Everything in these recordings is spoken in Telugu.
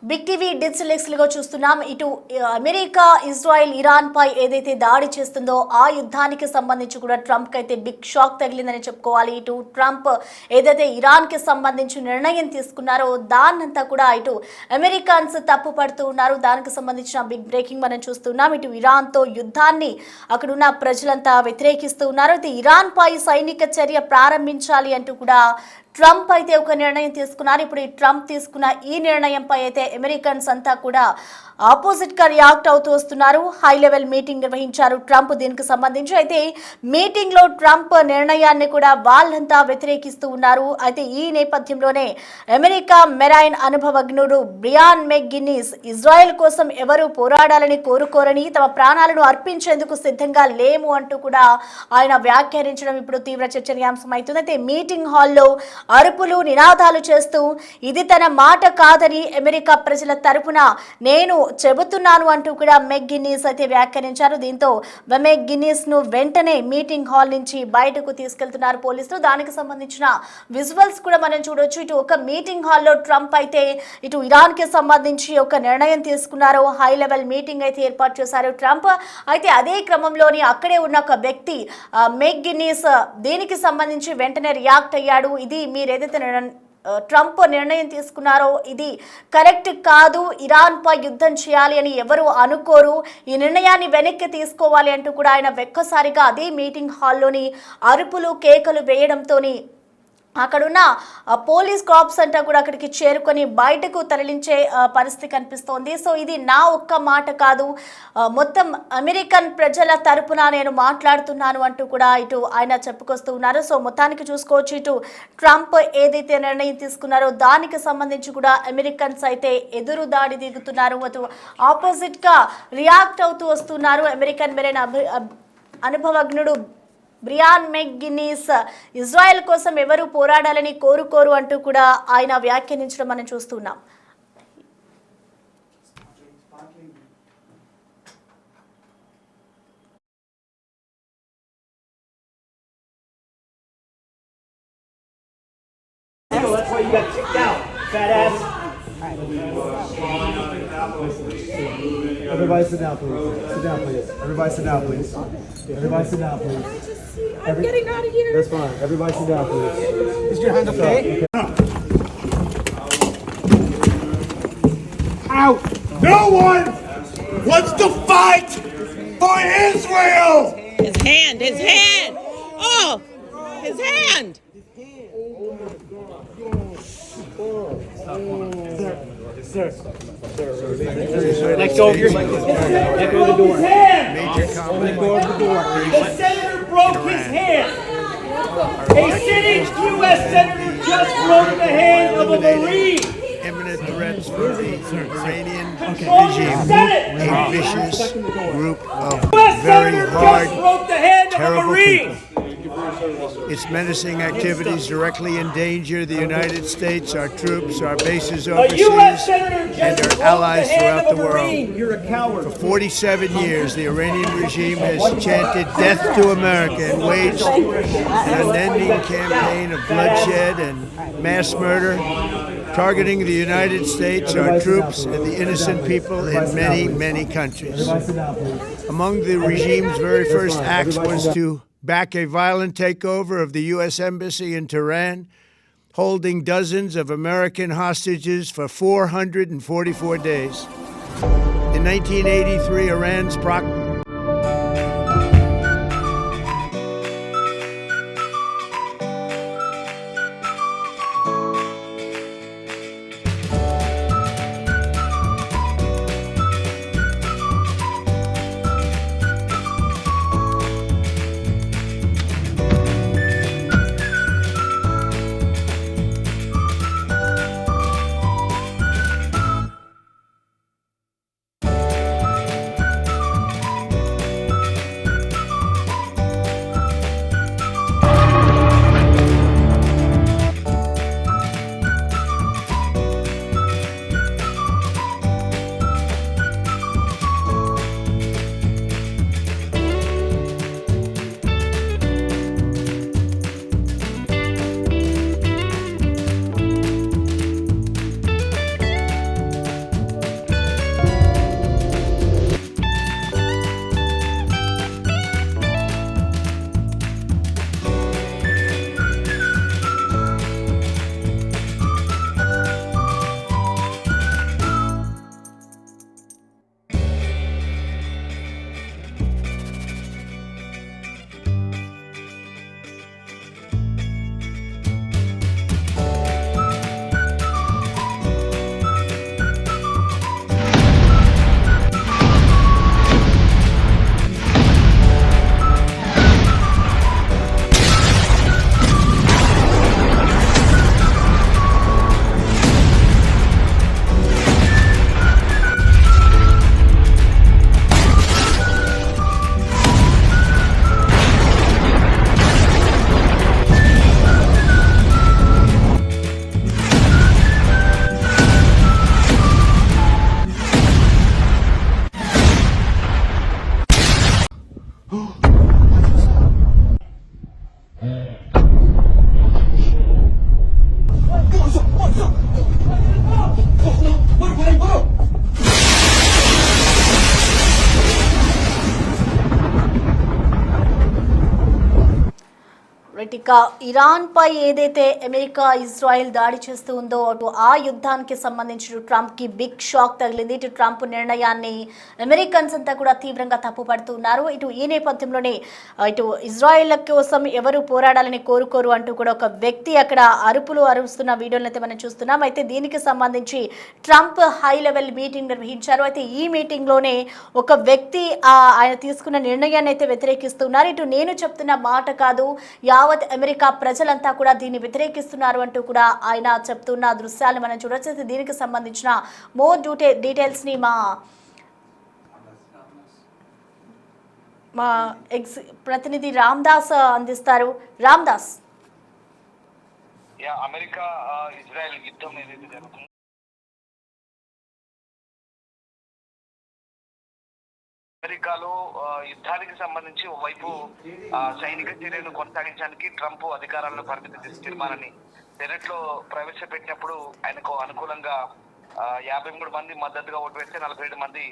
బిగ్ టీవీ డిజిటల్ ఎక్స్లుగా చూస్తున్నాం. ఇటు అమెరికా ఇజ్రాయెల్ ఇరాన్ పై ఏదైతే దాడి చేస్తుందో ఆ యుద్ధానికి సంబంధించి కూడా ట్రంప్ అయితే బిగ్ షాక్ తగిలిందని చెప్పుకోవాలి. ఇటు ట్రంప్ ఏదైతే ఇరాన్ కి సంబంధించి నిర్ణయం తీసుకున్నారో దాన్నంతా కూడా ఇటు అమెరికన్స్ తప్పు పడుతూ ఉన్నారు. దానికి సంబంధించిన బిగ్ బ్రేకింగ్ మనం చూస్తున్నాం. ఇటు ఇరాన్ తో యుద్ధాన్ని అక్కడున్న ప్రజలంతా వ్యతిరేకిస్తూ ఉన్నారు. అయితే ఇరాన్ పై సైనిక చర్య ప్రారంభించాలి అంటూ కూడా ట్రంప్ అయితే ఒక నిర్ణయం తీసుకున్నారు. ఇప్పుడు ఈ ట్రంప్ తీసుకున్న ఈ నిర్ణయంపై అయితే అమెరికన్స్ అంతా కూడా ఆపోజిట్ గా రియాక్ట్ అవుతూ వస్తున్నారు. హై లెవెల్ మీటింగ్ నిర్వహించారు ట్రంప్ దీనికి సంబంధించి. అయితే మీటింగ్ లో ట్రంప్ నిర్ణయాన్ని కూడా వాళ్ళంతా వ్యతిరేకిస్తూ ఉన్నారు. అయితే ఈ నేపథ్యంలోనే అమెరికా మెరైన్ అనుభవజ్ఞుడు బ్రియాన్ మెక్గిన్నిస్ ఇజ్రాయెల్ కోసం ఎవరు పోరాడాలని కోరుకోరని, తమ ప్రాణాలను అర్పించేందుకు సిద్ధంగా లేము అంటూ కూడా ఆయన వ్యాఖ్యానించడం ఇప్పుడు తీవ్ర చర్చనీయాంశం అవుతుంది. అయితే మీటింగ్ హాల్లో అరుపులు నినాదాలు చేస్తూ ఇది తన మాట కాదని అమెరికా ప్రజల తరపున నేను చెబుతున్నాను అంటూ కూడా మెక్గిన్నిస్ అయితే వ్యాఖ్యానించారు. దీంతో మెక్గిన్నిస్ ను వెంటనే మీటింగ్ హాల్ నుంచి బయటకు తీసుకెళ్తున్నారు పోలీసులు. దానికి సంబంధించిన విజువల్స్ కూడా మనం చూడొచ్చు. ఇటు ఒక మీటింగ్ హాల్లో ట్రంప్ అయితే ఇటు ఇరాన్ కి సంబంధించి ఒక నిర్ణయం తీసుకున్నారు. హై లెవెల్ మీటింగ్ అయితే ఏర్పాటు చేశారు ట్రంప్. అయితే అదే క్రమంలోని అక్కడే ఉన్న ఒక వ్యక్తి మెక్గిన్నిస్ దీనికి సంబంధించి వెంటనే రియాక్ట్ అయ్యాడు. ఇది మీరు ఏదైతే ట్రంప్ నిర్ణయం తీసుకున్నారో ఇది కరెక్ట్ కాదు, ఇరాన్ పై యుద్ధం చేయాలి అని ఎవరు అనుకోరు, ఈ నిర్ణయాన్ని వెనక్కి తీసుకోవాలి అంటూ కూడా ఆయన ఒక్కసారిగా అదే మీటింగ్ హాల్లోని అరుపులు కేకలు వేయడంతోని అక్కడున్న పోలీస్ క్రాప్స్ అంతా కూడా అక్కడికి చేరుకొని బయటకు తరలించే పరిస్థితి కనిపిస్తోంది. సో ఇది నా ఒక్క మాట కాదు, మొత్తం అమెరికన్ ప్రజల తరపున నేను మాట్లాడుతున్నాను అంటూ కూడా ఇటు ఆయన చెప్పుకొస్తూ ఉన్నారు. సో మొత్తానికి చూసుకోవచ్చు, ఇటు ట్రంప్ ఏదైతే నిర్ణయం తీసుకున్నారో దానికి సంబంధించి కూడా అమెరికన్స్ అయితే ఎదురు దాడి దిగుతున్నారు. అటు ఆపోజిట్ గా రియాక్ట్ అవుతూ వస్తున్నారు. అమెరికన్ మెరైన్ అనుభవజ్ఞుడు బ్రియాన్ మెక్గిన్నిస్ ఇజ్రాయెల్ కోసం ఎవరు పోరాడాలని కోరుకోరు అంటూ కూడా ఆయన వ్యాఖ్యానించడం మనం చూస్తున్నాం. Everybody sit down, please. Sit down, please. Everybody sit down, please. Everybody sit down, please. I'm getting out of here. That's fine. Everybody sit down, please. Is your hand okay? Out! No one wants to fight for Israel! His hand! His hand! Oh! His hand! Sir. Let go of your hand. Let go of the door. Let go of the door. The senator broke his hand. A sitting U.S. senator just broke the hand of a Marine. Imminent threats from the Iranian regime, a vicious group of U.S. very senator hard, just broke the hand of a terrible Marine. people. Its menacing activities directly endanger the United States, our troops, our bases A U.S. overseas, senator and just our broke allies the hand throughout of the a world. Marine. You're a coward. For 47 years, the Iranian regime has chanted death to America and waged an unending campaign of bloodshed and mass murder, targeting the United States, our troops, and the innocent people in many, many countries. Among the regime's very first acts was to back a violent takeover of the U.S. Embassy in Tehran, holding dozens of American hostages for 444 days. In 1983, Iran's ఇక ఇరాన్ పై ఏదైతే అమెరికా ఇజ్రాయెల్ దాడి చేస్తూ ఉందో అటు ఆ యుద్ధానికి సంబంధించి ట్రంప్ కి బిగ్ షాక్ తగిలింది. ఇటు ట్రంప్ నిర్ణయాన్ని అమెరికన్స్ అంతా కూడా తీవ్రంగా తప్పుపడుతున్నారు. ఇటు ఈ నేపథ్యంలోనే ఇటు ఇజ్రాయెల్ కోసం ఎవరు పోరాడాలని కోరుకోరు అంటూ కూడా ఒక వ్యక్తి అక్కడ అరుపులు అరుస్తున్న వీడియోలను అయితే మనం చూస్తున్నాం. అయితే దీనికి సంబంధించి ట్రంప్ హై లెవెల్ మీటింగ్ నిర్వహించారు. అయితే ఈ మీటింగ్ లోనే ఒక వ్యక్తి ఆయన తీసుకున్న నిర్ణయాన్ని అయితే వ్యతిరేకిస్తున్నారు. ఇటు నేను చెప్తున్న మాట కాదు, యావత్ అమెరికా ప్రజలంతా కూడా దీన్ని వ్యతిరేకిస్తున్నారు అంటూ కూడా ఆయన చెప్తున్న దృశ్యాలను మనం చూడొచ్చు. దీనికి సంబంధించిన మోర్ డీటెయిల్స్ ని మా ప్రతినిధి రామ్దాస్ అందిస్తారు. రామ్దాస్, అమెరికా ఇజ్రాయెల్ యుద్ధం ఏదైతే జరుగుతుందో అమెరికాలో యుద్ధానికి సంబంధించి ఓవైపు సైనిక చర్యను కొనసాగించడానికి ట్రంప్ అధికారాలను పరిమితి చేసే తీర్మానాన్ని సెనెట్ లో ప్రవేశపెట్టినప్పుడు ఆయనకు అనుకూలంగా 53 మంది మద్దతుగా ఓటు వేస్తే 47 మంది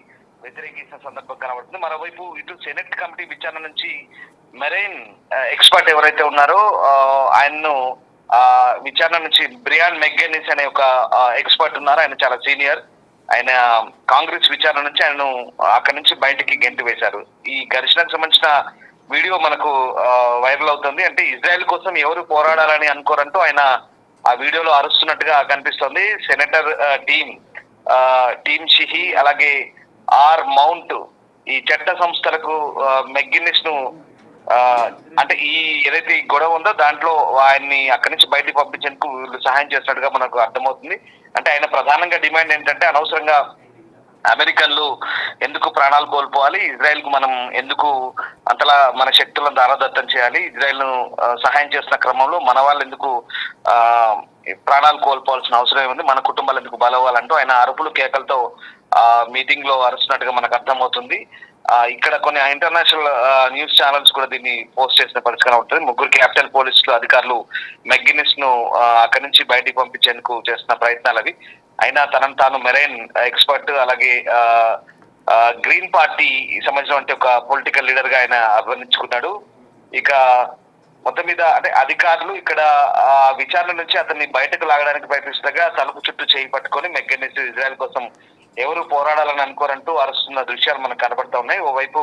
వ్యతిరేకించిన సందర్భం కనబడుతుంది. మరోవైపు ఇటు సెనెట్ కమిటీ విచారణ నుంచి మెరైన్ ఎక్స్పర్ట్ ఎవరైతే ఉన్నారో ఆయన్ను విచారణ నుంచి బ్రియాన్ మెగ్గెనిస్ అనే ఒక ఎక్స్పర్ట్ ఉన్నారు. ఆయన చాలా సీనియర్. ఆయన కాంగ్రెస్ విచారణ నుంచి ఆయనను అక్కడి నుంచి బయటికి గెంటి వేశారు. ఈ ఘర్షణకు సంబంధించిన వీడియో మనకు వైరల్ అవుతుంది. అంటే ఇజ్రాయెల్ కోసం ఎవరు పోరాడాలని అనుకోరంటూ ఆయన ఆ వీడియోలో అరుస్తున్నట్టుగా కనిపిస్తోంది. సెనేటర్ టీమ్ షిహీ అలాగే ఆర్ మౌంట్ ఈ చట్ట సంస్థలకు మెగ్గినిస్ ను అంటే ఈ ఏదైతే ఈ గొడవ ఉందో దాంట్లో ఆయన్ని అక్కడి నుంచి బయటికి పంపించేందుకు వీళ్ళు సహాయం చేస్తున్నట్టుగా మనకు అర్థమవుతుంది. అంటే ఆయన ప్రధానంగా డిమాండ్ ఏంటంటే అనవసరంగా అమెరికన్లు ఎందుకు ప్రాణాలు కోల్పోవాలి, ఇజ్రాయెల్ కు మనం ఎందుకు అంతలా మన శక్తులను దారదత్తం చేయాలి, ఇజ్రాయెల్ ను సహాయం చేస్తున్న క్రమంలో మన వాళ్ళు ఎందుకు ప్రాణాలు కోల్పోవాల్సిన అవసరం ఏముంది, మన కుటుంబాలు ఎందుకు బలవ్వాలంటూ ఆయన అరుపులు కేకలతో మీటింగ్ లో అరుస్తున్నట్టుగా మనకు అర్థమవుతుంది. ఇక్కడ కొన్ని ఇంటర్నేషనల్ న్యూస్ ఛానల్స్ కూడా దీన్ని పోస్ట్ చేసిన పరిస్థితి ఉంటుంది. 3 క్యాపిటల్ పోలీసులు అధికారులు మెగ్గినిస్ ను అక్కడి నుంచి బయటికి పంపించేందుకు చేస్తున్న ప్రయత్నాలు అవి. అయినా తనను తాను మెరైన్ ఎక్స్పర్ట్ అలాగే గ్రీన్ పార్టీ సంబంధించిన ఒక పొలిటికల్ లీడర్ గా ఆయన అభివర్ణించుకున్నాడు. ఇక మొత్తం మీద అంటే అధికారులు ఇక్కడ విచారణ నుంచి అతన్ని బయటకు లాగడానికి ప్రయత్నిస్తుండగా తలుపు చుట్టూ చేయి పట్టుకొని మెగ్గినిస్ ఇజ్రాయెల్ కోసం ఎవరు పోరాడాలని అనుకోరంటూ అరుస్తున్న దృశ్యాలు మనకు కనబడతా ఉన్నాయి. ఓవైపు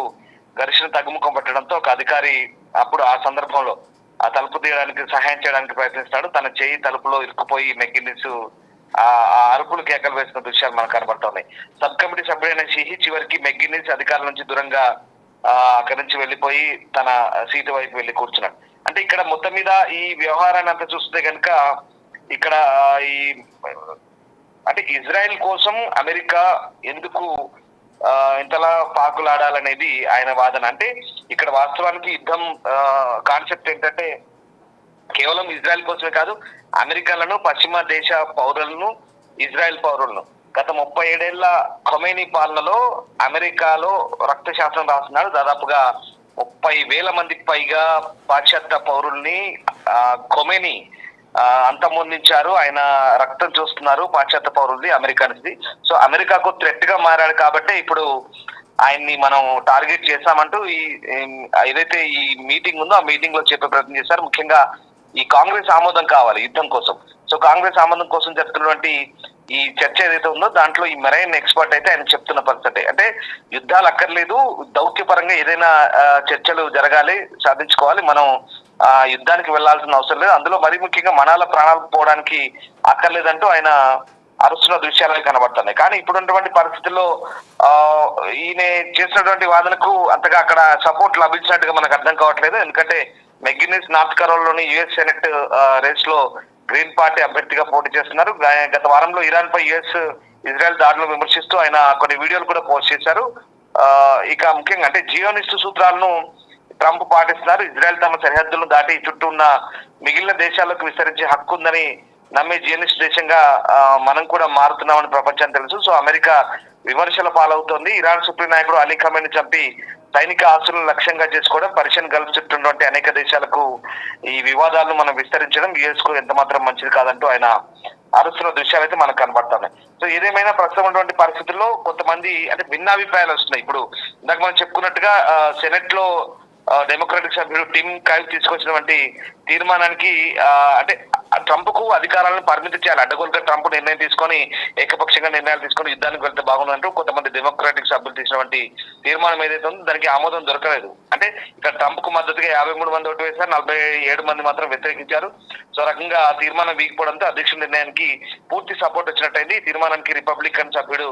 ఘర్షణ తగ్గుముఖం పట్టడంతో ఒక అధికారి అప్పుడు ఆ సందర్భంలో ఆ తలుపు తీయడానికి సహాయం చేయడానికి ప్రయత్నిస్తాడు. తన చేయి తలుపులో ఇరుక్కుపోయి మెగ్గినిస్ ఆ అరుపులు కేకలు వేసిన దృశ్యాలు మనకు కనబడతా ఉన్నాయి. సబ్ కమిటీ సభ్యుడైన షిహి చివరికి మెగ్గినిస్ అధికారుల నుంచి దూరంగా అక్కడి నుంచి వెళ్లిపోయి తన సీటు వైపు వెళ్లి కూర్చున్నాడు. అంటే ఇక్కడ మొత్తం మీద ఈ వ్యవహారాన్ని అంతా చూస్తే కనుక ఇక్కడ ఈ అంటే ఇజ్రాయెల్ కోసం అమెరికా ఎందుకు ఇంతలా పాకులాడాలనేది ఆయన వాదన. అంటే ఇక్కడ వాస్తవానికి యుద్ధం కాన్సెప్ట్ ఏంటంటే కేవలం ఇజ్రాయెల్ కోసమే కాదు, అమెరికాలను పశ్చిమ దేశ పౌరులను ఇజ్రాయెల్ పౌరులను గత 37 ఏళ్ల ఖొమైనీ పాలనలో అమెరికాలో రక్త శాసనం రాస్తున్నారు. దాదాపుగా 30,000 మందికి పైగా పాశ్చాత్య పౌరుల్ని ఖొమైనీ అంతమొందించారు. ఆయన రక్తం చూస్తున్నారు పాశ్చాత్య పౌరుల్ని అమెరికన్స్ది. సో అమెరికాకు థ్రెట్ గా మారాడు కాబట్టి ఇప్పుడు ఆయన్ని మనం టార్గెట్ చేశామంటూ ఏదైతే ఈ మీటింగ్ ఉందో ఆ మీటింగ్ లో చెప్పే ప్రయత్నం చేశారు. ముఖ్యంగా ఈ కాంగ్రెస్ ఆమోదం కావాలి యుద్ధం కోసం. సో కాంగ్రెస్ ఆమోదం కోసం జరుగుతున్నటువంటి ఈ చర్చ ఏదైతే ఉందో దాంట్లో ఈ మెరైన్ ఎక్స్పర్ట్ అయితే ఆయన చెప్తున్న పరిస్థితి అంటే యుద్ధాలు అక్కర్లేదు, దౌత్యపరంగా ఏదైనా చర్చలు జరగాలి, సాధించుకోవాలి, మనం యుద్ధానికి వెళ్లాల్సిన అవసరం లేదు, అందులో మరీ ముఖ్యంగా మనాల ప్రాణాలు పోవడానికి అక్కర్లేదంటూ ఆయన అరుస్తున్న దృశ్యాలు కనబడుతున్నాయి. కానీ ఇప్పుడున్నటువంటి పరిస్థితుల్లో ఈయన చేసినటువంటి వాదనకు అంతగా అక్కడ సపోర్ట్ లభించినట్టుగా మనకు అర్థం కావట్లేదు. ఎందుకంటే మెగ్గినిస్ నార్త్ కరోలాలోని యుఎస్ సెనెట్ రేస్ లో గ్రీన్ పార్టీ అభ్యర్థిగా పోటీ చేస్తున్నారు. గత వారంలో ఇరాన్ పై ఇజ్రాయెల్ దాడులు విమర్శిస్తూ ఆయన కొన్ని వీడియోలు కూడా పోస్ట్ చేశారు. ఇక ముఖ్యంగా అంటే జియోనిస్ట్ సూత్రాలను ట్రంప్ పాటిస్తున్నారు. ఇజ్రాయెల్ తమ సరిహద్దులను దాటి చుట్టూ ఉన్న మిగిలిన దేశాలకు విస్తరించే హక్కు ఉందని నమ్మే జియోనిస్ట్ దేశంగా మనం కూడా మారుతున్నామని ప్రపంచానికి తెలుసు. సో అమెరికా విమర్శల పాలవుతోంది. ఇరాన్ సుప్రీం నాయకుడు అలీ ఖమేని చంపి సైనిక ఆస్తులను లక్ష్యంగా చేసుకోవడం, పర్షియన్ గల్ఫ్ చుట్టూ అనేక దేశాలకు ఈ వివాదాలను మనం విస్తరించడం యుఎస్ కు ఎంత మాత్రం మంచిది కాదంటూ ఆయన అరుస్తున్న దృశ్యాలు అయితే మనకు కనబడుతున్నాయి. సో ఏదేమైనా ప్రస్తుతం ఉన్నటువంటి పరిస్థితుల్లో కొంతమంది అంటే భిన్నాభిప్రాయాలు వస్తున్నాయి. ఇప్పుడు ఇందాక మనం చెప్పుకున్నట్టుగా సెనెట్ లో డెమోక్రాటిక్ సభ్యుడు టిమ్ కైల్ తీసుకొచ్చినటువంటి తీర్మానానికి అంటే ట్రంప్ కు అధికారాలను పరిమితి చేయాలి. అడ్డగోలుగా ట్రంప్ నిర్ణయం తీసుకొని ఏకపక్షంగా నిర్ణయాలు తీసుకొని యుద్ధానికి వెళ్తే బాగుందంటూ కొంతమంది డెమోక్రాటిక్ సభ్యులు తీసినటువంటి తీర్మానం ఏదైతే ఉందో దానికి ఆమోదం దొరకలేదు. అంటే ఇక్కడ ట్రంప్ కు మద్దతుగా 53 మంది ఓటు వేశారు, 47 మంది మాత్రం వ్యతిరేకించారు. సో రకంగా ఆ తీర్మానం వీగిపోవడంతో అధ్యక్షుడి నిర్ణయానికి పూర్తి సపోర్ట్ వచ్చినట్టయింది. ఈ తీర్మానానికి రిపబ్లికన్ సభ్యుడు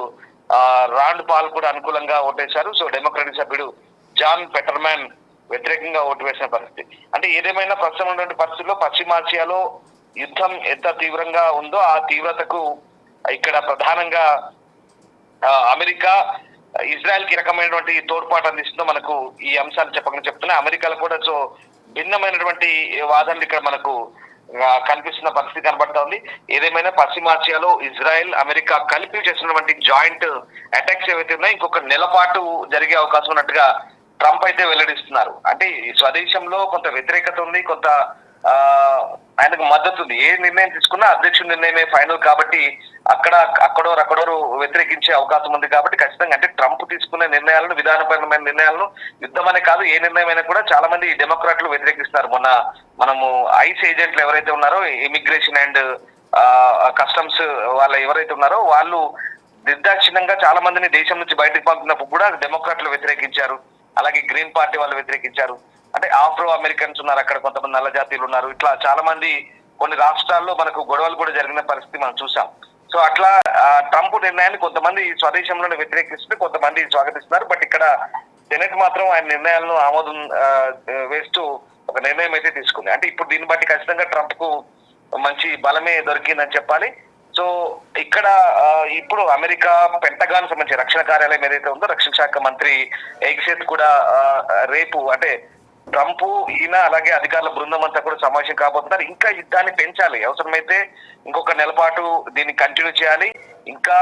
రాండ్ పాల్ కూడా అనుకూలంగా ఓటేశారు. సో డెమోక్రాటిక్ సభ్యుడు జాన్ పెటర్మ్యాన్ వ్యతిరేకంగా ఓటు వేసిన పరిస్థితి. అంటే ఏదేమైనా ప్రస్తుతం ఉన్నటువంటి పరిస్థితుల్లో పశ్చిమాసియాలో యుద్ధం ఎంత తీవ్రంగా ఉందో ఆ తీవ్రతకు ఇక్కడ ప్రధానంగా అమెరికా ఇజ్రాయెల్ కి రకమైనటువంటి తోడ్పాటు అందిస్తుందో మనకు ఈ అంశాలు చెప్తున్నాయి. అమెరికాలో కూడా సో భిన్నమైనటువంటి వాదనలు ఇక్కడ మనకు కనిపిస్తున్న పరిస్థితి కనబడతా ఉంది. ఏదేమైనా పశ్చిమాసియాలో ఇజ్రాయెల్ అమెరికా కలిపి చేస్తున్నటువంటి జాయింట్ అటాక్స్ ఏవైతే ఉన్నాయో ఇంకొక నెల పాటు జరిగే అవకాశం ఉన్నట్టుగా ట్రంప్ అయితే వెల్లడిస్తున్నారు. అంటే స్వదేశంలో కొంత వ్యతిరేకత ఉంది, కొంత ఆయనకు మద్దతు ఉంది. ఏ నిర్ణయం తీసుకున్నా అధ్యక్షుడి నిర్ణయమే ఫైనల్ కాబట్టి అక్కడోరు వ్యతిరేకించే అవకాశం ఉంది. కాబట్టి ఖచ్చితంగా అంటే ట్రంప్ తీసుకునే నిర్ణయాలను, విధానపరమైన నిర్ణయాలను, యుద్ధం అనే కాదు ఏ నిర్ణయమైనా కూడా చాలా మంది డెమోక్రాట్లు వ్యతిరేకిస్తున్నారు. మొన్న మనము ఐస్ ఏజెంట్లు ఎవరైతే ఉన్నారో, ఇమిగ్రేషన్ అండ్ కస్టమ్స్ వాళ్ళు ఎవరైతే ఉన్నారో వాళ్ళు నిర్దాక్షిణ్యంగా చాలా మందిని దేశం నుంచి బయటకు పంపినప్పుడు కూడా డెమోక్రాట్లు వ్యతిరేకించారు. అలాగే గ్రీన్ పార్టీ వాళ్ళు వ్యతిరేకించారు. అంటే ఆఫ్రో అమెరికన్స్ ఉన్నారు, అక్కడ కొంతమంది నల్ల జాతీయులు ఉన్నారు. ఇట్లా చాలా మంది కొన్ని రాష్ట్రాల్లో మనకు గొడవలు కూడా జరిగిన పరిస్థితి మనం చూసాం. సో అట్లా ట్రంప్ నిర్ణయాన్ని కొంతమంది స్వదేశంలోనే వ్యతిరేకిస్తుంటే కొంతమంది స్వాగతిస్తున్నారు. బట్ ఇక్కడ సెనెట్ మాత్రం ఆయన నిర్ణయాలను ఆమోదం వేస్తూ ఒక నిర్ణయం అయితే తీసుకుంది. అంటే ఇప్పుడు దీన్ని బట్టి ఖచ్చితంగా ట్రంప్ కు మంచి బలమే దొరికిందని చెప్పాలి. సో ఇక్కడ ఇప్పుడు అమెరికా పెంటగాన్ సంబంధించి రక్షణ కార్యాలయం ఏదైతే ఉందో రక్షణ శాఖ మంత్రి ఎగ్సేత్ కూడా రేపు అంటే ట్రంప్ ఈయన అలాగే అధికారుల బృందం అంతా కూడా సమావేశం కాబోతున్నారు. ఇంకా యుద్ధాన్ని పెంచాలి, అవసరమైతే ఇంకొక నెల పాటు దీన్ని కంటిన్యూ చేయాలి. ఇంకా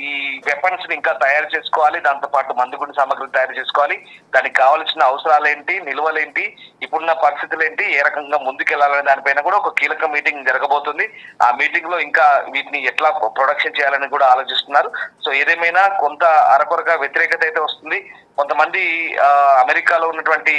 ఈ వెపన్స్ ని ఇంకా తయారు చేసుకోవాలి, దాంతో పాటు మందుగుండు సామగ్రిని తయారు చేసుకోవాలి. దానికి కావాల్సిన అవసరాలేంటి, నిల్వలేంటి, ఇప్పుడున్న పరిస్థితులు ఏంటి, ఏ రకంగా ముందుకెళ్లాలనే దానిపైన కూడా ఒక కీలక మీటింగ్ జరగబోతుంది. ఆ మీటింగ్ లో ఇంకా వీటిని ఎట్లా ప్రొడక్షన్ చేయాలని కూడా ఆలోచిస్తున్నారు. సో ఏదేమైనా కొంత అరకొరగా వ్యతిరేకత అయితే వస్తుంది. కొంతమంది అమెరికాలో ఉన్నటువంటి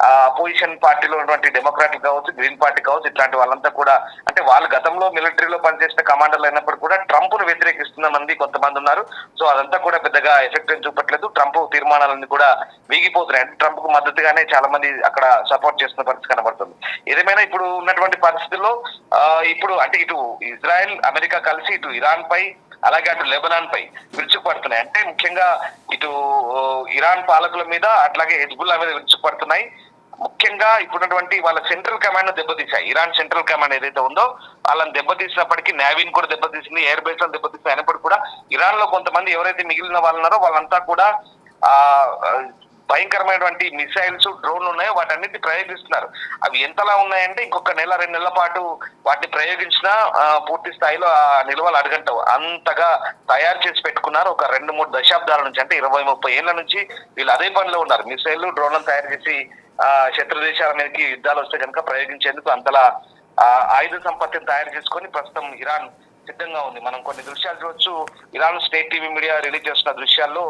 అపోజిషన్ పార్టీలో ఉన్నటువంటి డెమోక్రాటిక్ కావచ్చు, గ్రీన్ పార్టీ కావచ్చు, ఇట్లాంటి వాళ్ళంతా కూడా అంటే వాళ్ళు గతంలో మిలిటరీలో పనిచేసిన కమాండర్లు అయినప్పుడు కూడా ట్రంప్ ను వ్యతిరేకిస్తున్న మంది కొంతమంది ఉన్నారు. సో అదంతా కూడా పెద్దగా ఎఫెక్ట్ ఏం చూపట్లేదు. ట్రంప్ తీర్మానాలన్నీ కూడా వీగిపోతున్నాయి. అంటే ట్రంప్ కు మద్దతుగానే చాలా మంది అక్కడ సపోర్ట్ చేస్తున్న పరిస్థితి కనబడుతుంది. ఏదేమైనా ఇప్పుడు ఉన్నటువంటి పరిస్థితుల్లో ఇప్పుడు అంటే ఇటు ఇజ్రాయెల్ అమెరికా కలిసి ఇటు ఇరాన్ పై అలాగే అటు లెబనాన్ పై విరుచుకుపడుతున్నాయి. అంటే ముఖ్యంగా ఇటు ఇరాన్ పాలకుల మీద అట్లాగే హెజ్బుల్లా మీద విరుచుకుపడుతున్నాయి. ముఖ్యంగా ఇప్పుడున్నటువంటి వాళ్ళ సెంట్రల్ కమాండ్ దెబ్బతీశాయి. ఇరాన్ సెంట్రల్ కమాండ్ ఏదైతే ఉందో వాళ్ళని దెబ్బతీసినప్పటికీ నేవీని కూడా దెబ్బతీసింది, ఎయిర్ బేస్ లను దెబ్బతీసింది. అయినప్పటికీ కూడా ఇరాన్ లో కొంతమంది ఎవరైతే మిగిలిన వాళ్ళు ఉన్నారో వాళ్ళంతా కూడా భయంకరమైనటువంటి మిసైల్స్, డ్రోన్లు ఉన్నాయో వాటన్నిటిని ప్రయోగిస్తున్నారు. అవి ఎంతలా ఉన్నాయంటే ఇంకొక నెల 2 నెలల పాటు వాటిని ప్రయోగించినా పూర్తి స్థాయిలో ఆ నిల్వలు అడగంటవు అంతగా తయారు చేసి పెట్టుకున్నారు. ఒక 2-3 దశాబ్దాల నుంచి అంటే 20-30 ఏళ్ల నుంచి వీళ్ళు అదే పనిలో ఉన్నారు. మిసైల్, డ్రోన్లను తయారు చేసి శత్రు దేశాల మీదకి యుద్ధాలు వస్తే కనుక ప్రయోగించేందుకు అంతలా ఆయుధ సంపత్తిని తయారు చేసుకొని ప్రస్తుతం ఇరాన్ సిద్ధంగా ఉంది. మనం కొన్ని దృశ్యాలు చూడొచ్చు. Iran state TV media release చేస్తున్న దృశ్యాల్లో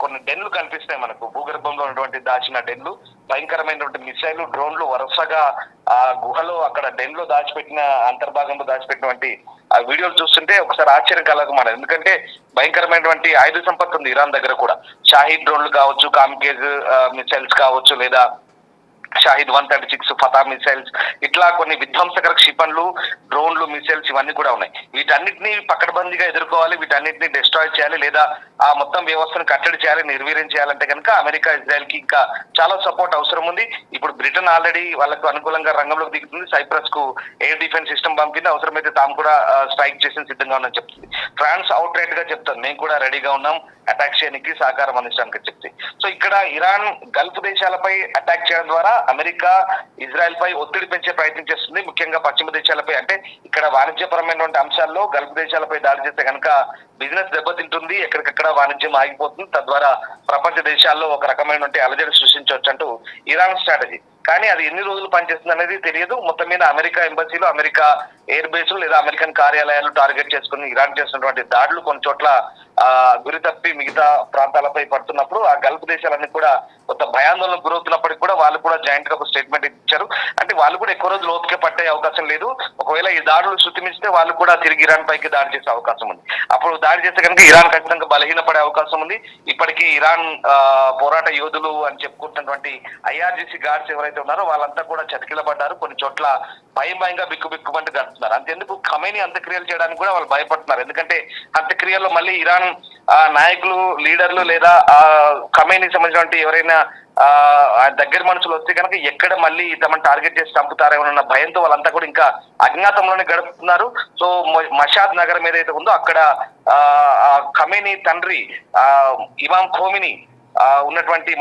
కొన్ని డెన్లు కనిపిస్తాయి మనకు, భూగర్భంలో ఉన్నటువంటి దాచిన డెన్లు, భయంకరమైనటువంటి మిసైల్, డ్రోన్లు వరుసగా ఆ గుహలో అక్కడ డెన్ లో దాచిపెట్టిన అంతర్భాగంలో దాచిపెట్టినటువంటి ఆ వీడియోలు చూస్తుంటే ఒకసారి ఆశ్చర్యం కలగమన్నది. ఎందుకంటే భయంకరమైనటువంటి ఆయుధ సంపత్తి ఉంది ఇరాన్ దగ్గర కూడా. షాహీద్ డ్రోన్లు కావచ్చు, కామ్కేజ్ మిసైల్స్ కావచ్చు, లేదా షాహిద్ 136 ఫతా మిసైల్స్, ఇట్లా కొన్ని విధ్వంసకర క్షిపణులు, డ్రోన్లు, మిసైల్స్ ఇవన్నీ కూడా ఉన్నాయి. వీటన్నిటిని పకడ్బందీగా ఎదుర్కోవాలి, వీటన్నిటిని డిస్ట్రాయ్ చేయాలి, లేదా ఆ మొత్తం వ్యవస్థను కట్టడి చేయాలి, నిర్వీర్యం చేయాలంటే కనుక అమెరికా, ఇజ్రాయెల్ కి ఇంకా చాలా సపోర్ట్ అవసరం ఉంది. ఇప్పుడు బ్రిటన్ ఆల్రెడీ వాళ్ళకు అనుకూలంగా రంగంలోకి దిగుతుంది. సైప్రస్ కు ఎయిర్ డిఫెన్స్ సిస్టమ్ పంపింది, అవసరమైతే తాము కూడా స్ట్రైక్ చేసిన సిద్ధంగా ఉన్నామని చెప్తుంది. ఫ్రాన్స్ అవుట్ రైట్ గా చెప్తాను, మేము కూడా రెడీగా ఉన్నాం అటాక్ చేయడానికి, సహకారం అందించడానికి చెప్తుంది. సో ఇక్కడ ఇరాన్ గల్ఫ్ దేశాలపై అటాక్ చేయడం ద్వారా అమెరికా, ఇజ్రాయెల్ పై ఒత్తిడి పెంచే ప్రయత్నం చేస్తుంది. ముఖ్యంగా పశ్చిమ దేశాలపై, అంటే ఇక్కడ వాణిజ్యపరమైనటువంటి అంశాల్లో గల్ఫ్ దేశాలపై దాడి చేస్తే కనుక బిజినెస్ దెబ్బతింటుంది, ఎక్కడికక్కడ వాణిజ్యం ఆగిపోతుంది, తద్వారా ప్రపంచ దేశాల్లో ఒక రకమైనటువంటి అలజడి సృష్టించవచ్చు అంటూ ఇరాన్ స్ట్రాటజీ. కానీ అది ఎన్ని రోజులు పనిచేస్తుంది అనేది తెలియదు. మొత్తం మీద అమెరికా ఎంబసీలు, అమెరికా ఎయిర్ బేస్లు లేదా అమెరికన్ కార్యాలయాలు టార్గెట్ చేసుకుని ఇరాన్ చేస్తున్నటువంటి దాడులు కొన్ని చోట్ల గురి తప్పి మిగతా ప్రాంతాలపై పడుతున్నప్పుడు ఆ గల్ఫ్ దేశాలన్నీ కూడా కొంత భయాందోళనకు గురవుతున్నప్పటికీ కూడా వాళ్ళు కూడా జాయింట్ గా ఒక స్టేట్మెంట్ ఇచ్చారు. అంటే వాళ్ళు కూడా ఎక్కువ రోజులు ఓపిక పట్టే అవకాశం లేదు. ఒకవేళ ఈ దాడులు శృతిమిస్తే వాళ్ళు కూడా తిరిగి ఇరాన్ పైకి దాడి చేసే అవకాశం ఉంది. అప్పుడు దాడి చేస్తే కనుక ఇరాన్ ఖచ్చితంగా బలహీనపడే అవకాశం ఉంది. ఇప్పటికీ ఇరాన్ పోరాట యోధులు అని చెప్పుకుంటున్నటువంటి IRGC గార్డ్స్ ఎవరైతే ఉన్నారో వాళ్ళంతా కూడా చతికిలబడ్డారు. కొన్ని చోట్ల భయంగా బిక్కుమంటూ గడుపుతున్నారు. అంతెందుకు ఖమేనీ అంత్యక్రియలు చేయడానికి కూడా వాళ్ళు భయపడుతున్నారు. ఎందుకంటే అంత్యక్రియల్లో మళ్ళీ ఇరాన్ నాయకులు, లీడర్లు లేదా ఖమేనీ సంబంధించిన ఎవరైనా దగ్గర మనుషులు వస్తే కనుక ఎక్కడ మళ్ళీ తమను టార్గెట్ చేసి చంపుతారేమోనన్న భయంతో వాళ్ళంతా కూడా ఇంకా అజ్ఞాతంలోనే గడుపుతున్నారు. సో మషాద్ నగరం ఏదైతే ఉందో అక్కడ ఖమేనీ తండ్రి ఇమాం ఖోమినీ ఉన్నటువంటి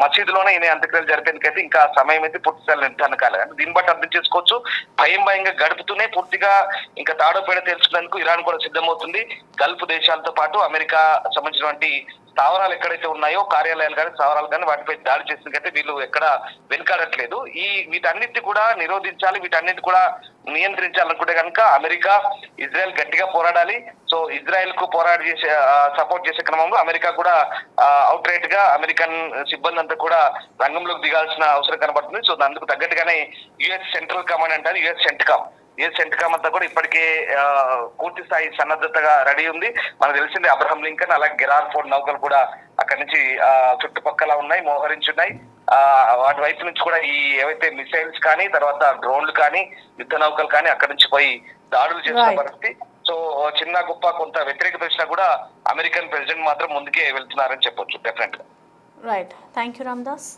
మసీదులోనే ఈయన అంత్యక్రియలు జరిపేందుకైతే ఇంకా సమయం అయితే పూర్తిస్థాయి నిర్ధారణ కాలేదు. దీన్ని బట్టి అర్థం చేసుకోవచ్చు భయంగా గడుపుతూనే పూర్తిగా ఇంకా తాడోపేడ తెలుసుకునేందుకు ఇరాన్ కూడా సిద్ధమవుతుంది. గల్ఫ్ దేశాలతో పాటు అమెరికా సంబంధించినటువంటి స్థావరాలు ఎక్కడైతే ఉన్నాయో, కార్యాలయాలు కానీ స్థావరాలు కానీ వాటిపై దాడి చేసినకైతే వీళ్ళు ఎక్కడ వెనుకాడట్లేదు. వీటన్నిటి కూడా నిరోధించాలి, వీటన్నిటి కూడా నియంత్రించాలనుకుంటే కనుక అమెరికా, ఇజ్రాయెల్ గట్టిగా పోరాడాలి. సో ఇజ్రాయెల్ కు సపోర్ట్ చేసే క్రమంలో అమెరికా కూడా అవుట్ రైట్ గా అమెరికన్ సిబ్బంది అంతా కూడా రంగంలోకి దిగాల్సిన అవసరం కనబడుతుంది. సో అందుకు తగ్గట్టుగానే యుఎస్ సెంట్రల్ కమాండ్ అంటారు, యుఎస్ సెంట్కామ్ అంతా కూడా ఇప్పటికే పూర్తి స్థాయి సన్నద్ధతగా రెడీ ఉంది. మనకు తెలిసింది అబ్రహం లింకన్ అలాగే గెరార్ ఫోర్డ్ నౌకలు కూడా అక్కడి నుంచి చుట్టుపక్కల ఉన్నాయి, మోహరించున్నాయి. వాటి వైపు నుంచి కూడా ఈ ఏవైతే మిసైల్స్ కానీ తర్వాత డ్రోన్లు కానీ యుద్ధ నౌకలు కానీ అక్కడి నుంచి పోయి దాడులు చేస్తున్న పరిస్థితి. సో చిన్న గొప్ప కొంత వ్యతిరేకత వచ్చినా కూడా అమెరికన్ ప్రెసిడెంట్ మాత్రం ముందుకే వెళ్తున్నారని చెప్పొచ్చు డెఫినెట్ గా. Right, thank you Ramdas.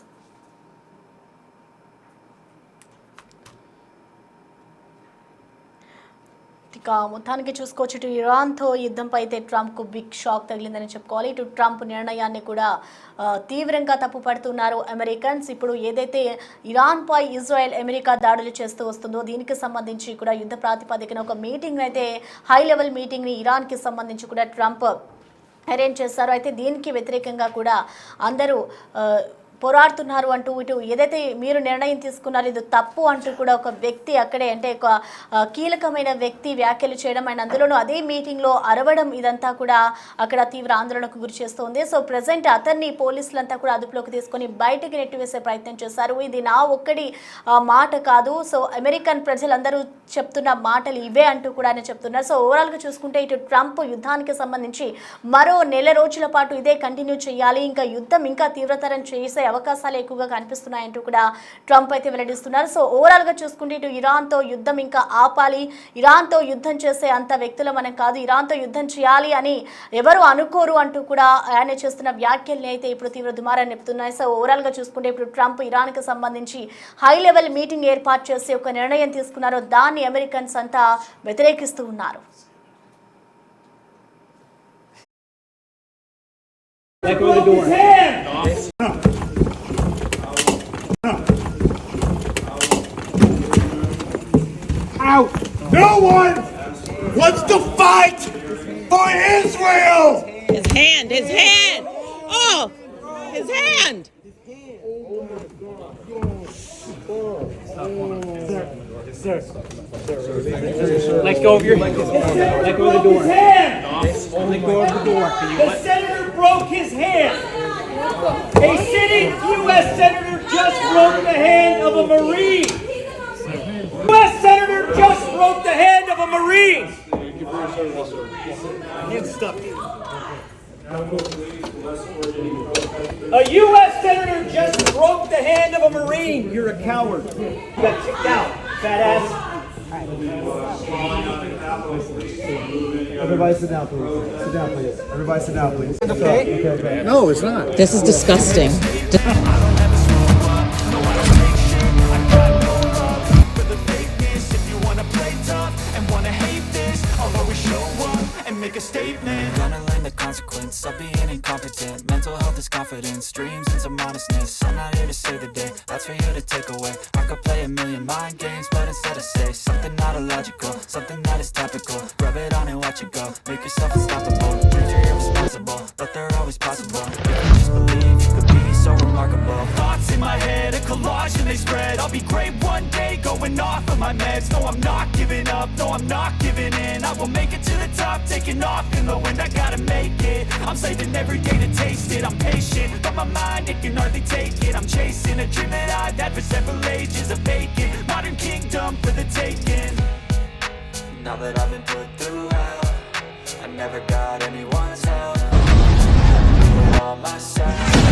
ఇక మొత్తానికి చూసుకోవచ్చు, ఇటు ఇరాన్తో యుద్ధంపై అయితే ట్రంప్కు బిగ్ షాక్ తగిలిందని చెప్పుకోవాలి. ఇటు ట్రంప్ నిర్ణయాన్ని కూడా తీవ్రంగా తప్పుపడుతున్నారు అమెరికన్స్. ఇప్పుడు ఏదైతే ఇరాన్పై ఇజ్రాయెల్, అమెరికా దాడులు చేస్తూ వస్తుందో దీనికి సంబంధించి కూడా యుద్ధ ప్రాతిపదికన ఒక మీటింగ్ అయితే హై లెవెల్ మీటింగ్ని ఇరాన్కి సంబంధించి కూడా ట్రంప్ అరేంజ్ చేశారు. అయితే దీనికి వ్యతిరేకంగా కూడా అందరూ పోరాడుతున్నారు అంటూ ఇటు ఏదైతే మీరు నిర్ణయం తీసుకున్నారో ఇది తప్పు అంటూ కూడా ఒక వ్యక్తి అక్కడే అంటే ఒక కీలకమైన వ్యక్తి వ్యాఖ్యలు చేయడం అండ్ అందులోనూ అదే మీటింగ్లో అరవడం ఇదంతా కూడా అక్కడ తీవ్ర ఆందోళనకు గురి చేస్తుంది. సో ప్రజెంట్ అతన్ని పోలీసులంతా కూడా అదుపులోకి తీసుకొని బయటికి నెట్టివేసే ప్రయత్నం చేశారు. ఇది నా ఒక్కడి మాట కాదు, సో అమెరికన్ ప్రజలందరూ చెప్తున్న మాటలు ఇవే అంటూ కూడా ఆయన చెప్తున్నారు. సో ఓవరాల్గా చూసుకుంటే ఇటు ట్రంప్ యుద్ధానికి సంబంధించి మరో నెల రోజుల పాటు ఇదే కంటిన్యూ చేయాలి, ఇంకా యుద్ధం ఇంకా తీవ్రతరం చేసే అవకాశాలు ఎక్కువగా కనిపిస్తున్నాయంటూ కూడా ట్రంప్ అయితే వెల్లడిస్తున్నారు. సో ఓవరాల్గా చూసుకుంటే ఇటు ఇరాన్తో యుద్ధం ఇంకా ఆపాలి, ఇరాన్తో యుద్ధం చేసే అంత వ్యక్తులు మనం కాదు, ఇరాన్తో యుద్ధం చేయాలి అని ఎవరు అనుకోరు అంటూ కూడా ఆయన చేస్తున్న వ్యాఖ్యల్ని అయితే ఇప్పుడు తీవ్ర దుమారాన్ని నింపుతున్నాయి. సో ఓవరాల్గా చూసుకుంటే ఇప్పుడు ట్రంప్ ఇరాన్కి సంబంధించి హై లెవెల్ మీటింగ్ ఏర్పాటు చేసి ఒక నిర్ణయం తీసుకున్నారో దాన్ని అమెరికన్స్ అంతా వ్యతిరేకిస్తూ ఉన్నారు. Out. No one wants to fight for Israel. His hand. Oh, his hand. Sir. Let go of your hand. Let go of the door. Let go of the door. The senator broke his hand. A sitting U.S. senator just broke the hand of a Marine. U.S. senator just broke the hand of a Marine. A U.S. senator just broke the hand of a Marine. You're a coward. You got kicked out, fat ass. Everybody sit down, please. Sit down, please. Everybody sit down, please. Okay. No, it's not. This is disgusting. Make a statement. Gonna learn the consequence of being incompetent. Mental health is confidence, dreams and some honestness. I'm not here to save the day, that's for you to take away. I could play a million mind games, but instead I say something not illogical, something that is topical. Rub it on and watch it go, make yourself unstoppable. Dreams are irresponsible, but they're always possible. If you just believe, you could be so remarkable. Thoughts in my head, a collage mirage and they spread. I'll be great one day, going off of my meds. No, I'm not giving up, no, I'm not giving in. I will make it to the top, taking off in the wind. I gotta make it, I'm saving every day to taste it. I'm patient, but my mind, it can hardly take it. I'm chasing a dream that I've had for several ages. A vacant, modern kingdom for the taking. Now that I've been put through hell, I never got anyone's help. I do it all myself.